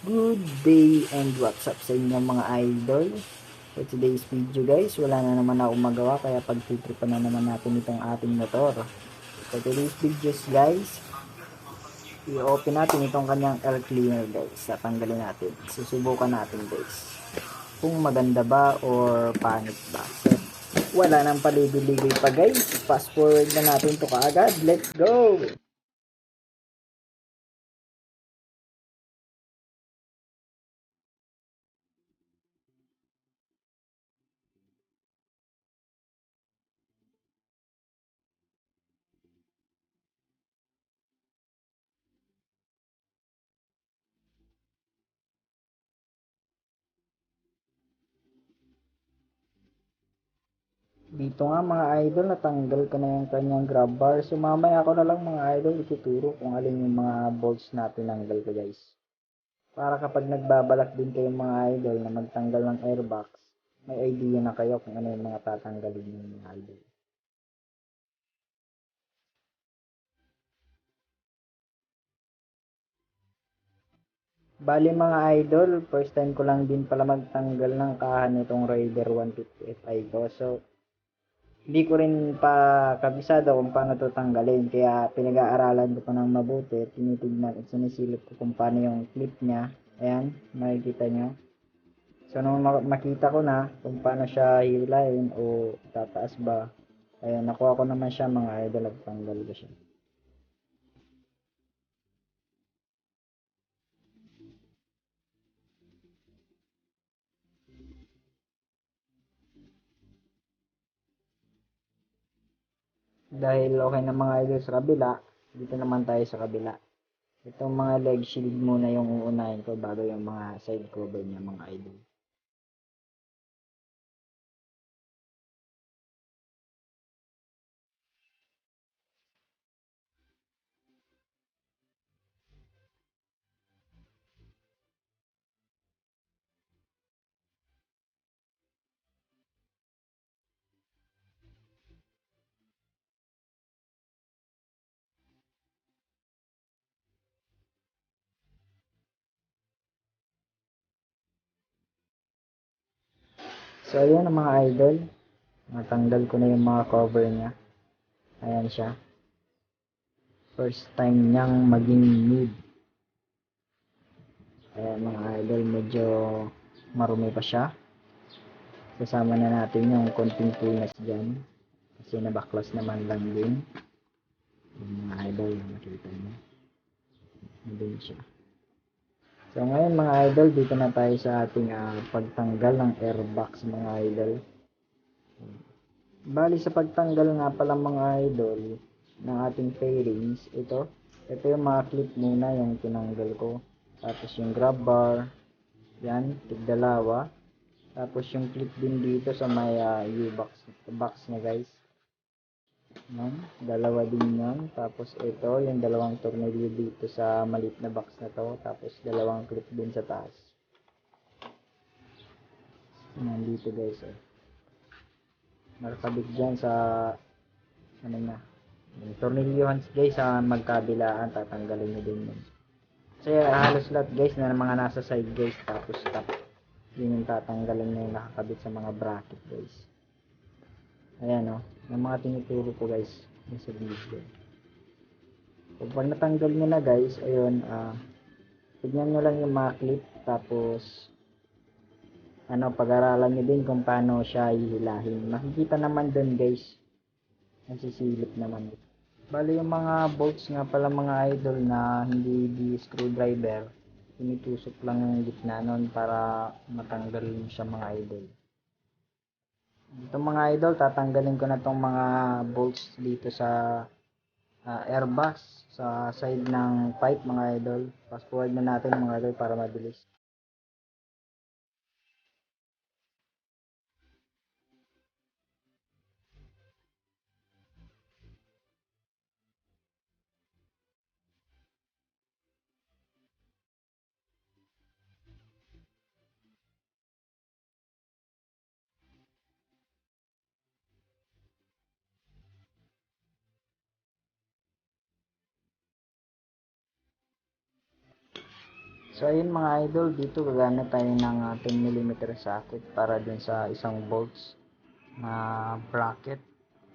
Good day and what's up sa inyo mga idol. For today's video guys, wala na naman ako magawa kaya pagtitripan na naman natin itong ating motor. For today's videos guys, i-open natin itong kanyang air cleaner guys. Tatanggalin natin. Susubukan natin guys. Kung maganda ba or pangit ba. So, wala nang paligoy-ligoy pa guys. Fast forward na natin to kaagad. Let's go! Dito nga mga idol, natanggal ko na yung kanyang grab bar. So mamaya ako na lang mga idol ituturo kung alin yung mga bolts na tinanggal ko guys. Para kapag nagbabalak din kayo mga idol na magtanggal ng airbox, may idea na kayo kung ano yung mga tatanggalin yung mga idol. Bali mga idol, first time ko lang din pala magtanggal ng kahan nitong Raider 150 Fi ko. So hindi ko rin pa kabisado kung paano ito tanggalin. Kaya pinag-aaralan ko pa ng mabuti. Tinitignan at sinisilip ko kung paano yung clip niya. Ayan, makikita nyo. So, nung makita ko na kung paano siya hilahin o tataas ba, ayan, nakuha ko naman siya mga idol at tanggal ko siya. Dahil okay na mga idol sa kabila, dito naman tayo sa kabila. Itong mga leg shield muna yung uunahin ko bago yung mga side cover niya mga idol. So, ayan ang mga idol. Natanggal ko na yung mga cover niya. Ayan siya. First time niyang maging nude. Ayan mga idol, medyo marumi pa siya. Kasama na natin yung konting punas dyan. Kasi nabaklas naman lang din. Yung mga idol, nakita niyo. Nandun siya. So ngayon mga idol, dito na tayo sa ating pagtanggal ng airbox mga idol. Bali sa pagtanggal nga pala mga idol ng ating fairings, ito yung mga clip muna yung tinanggal ko. Tapos yung grab bar, yan, tigdalawa. Tapos yung clip din dito sa may U-box na guys. Yan, dalawa din yan. Tapos ito, yung dalawang tornilyo dito sa maliit na box na to. Tapos dalawang clip din sa taas. Yan dito guys. Nakakabit dyan sa ano na. Yung tornilyohan guys sa magkabilaan. Tatanggalin nyo din yun. Kasi halos lahat guys na mga nasa side guys. Tapos top. Yun yung tatanggalin na yung nakakabit sa mga bracket guys. Ayan o. Yung mga tinuturo ko guys. Yung sa video. Pag natanggal nyo na guys. Ayun. Tignan nyo lang yung mga clip. Tapos pag-aralan nyo din kung paano siya hihilahin. Makikita naman dun guys. Nasisilip naman. Bali yung mga bolts nga pala mga idol na hindi di screwdriver. Tinitusok lang yung gitna nun para matanggal siya mga idol. Ito mga idol, tatanggalin ko na tong mga bolts dito sa airbox sa side ng pipe mga idol. Fast forward na natin mga idol para mabilis. So ayun mga idol, dito gagamit tayo ng 10mm socket para dun sa isang bolts na bracket.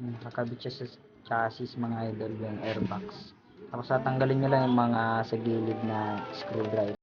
Nakabit siya sa chassis mga idol, yung airbox. Tapos tatanggalin nyo lang yung mga sa gilid na screwdriver.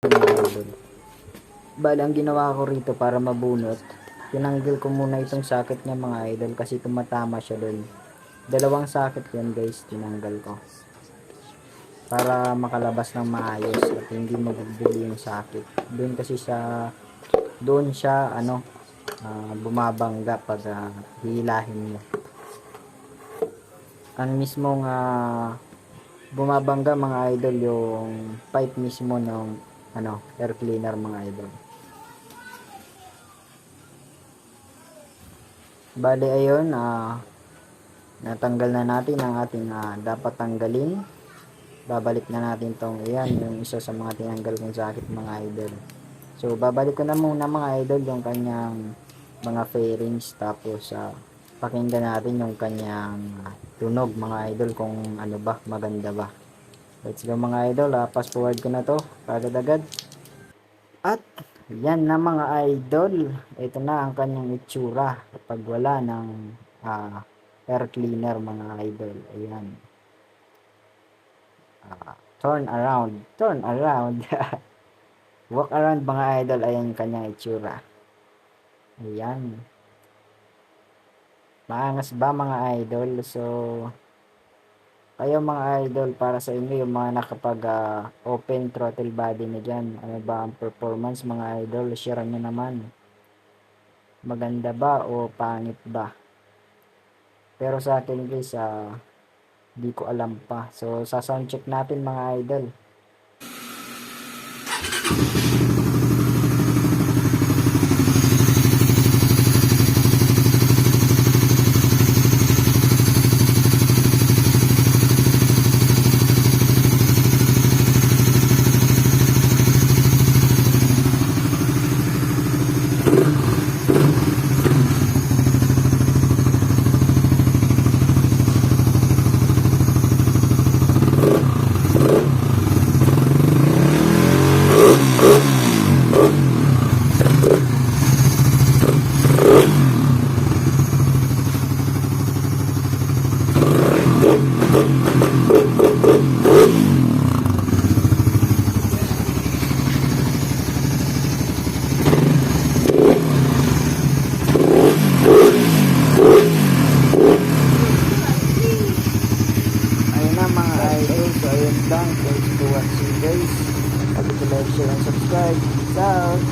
Mga idol. Bali, ang ginawa ko rito para mabunot, tinanggal ko muna itong socket niya mga idol kasi tumatama siya doon. Dalawang socket yan guys, tinanggal ko. Para makalabas ng maayos at hindi magbubuli yung socket. Doon siya bumabangga pag hihilahin mo. Ang mismong bumabangga mga idol yung pipe mismo ng air cleaner mga idol. Bali ayun, natanggal na natin ang ating dapat tanggalin. Babalik na natin tong yung isa sa mga tinanggal kong socket mga idol. So babalik ko na muna mga idol yung kanyang mga fairings, tapos pakinggan natin yung kanyang tunog mga idol kung ano ba, maganda ba. Let's go mga idol, fast forward ko na to agad-agad. At yan na mga idol, ito na ang kanyang itsura kapag wala ng air cleaner mga idol. Ayan. Turn around walk around mga idol. Ayan yung kanyang itsura. Ayan, maangas ba mga idol? So kayo mga idol, para sa inyo yung mga nakapag open throttle body na dyan, ano ba ang performance mga idol? Share nyo naman, maganda ba o pangit ba? Pero sa akin guys, di ko alam pa. So sa sound check natin mga idol. Ayun na mga idol, so ayun lang, thanks for watching guys. Pag-like, share, and subscribe. Peace out!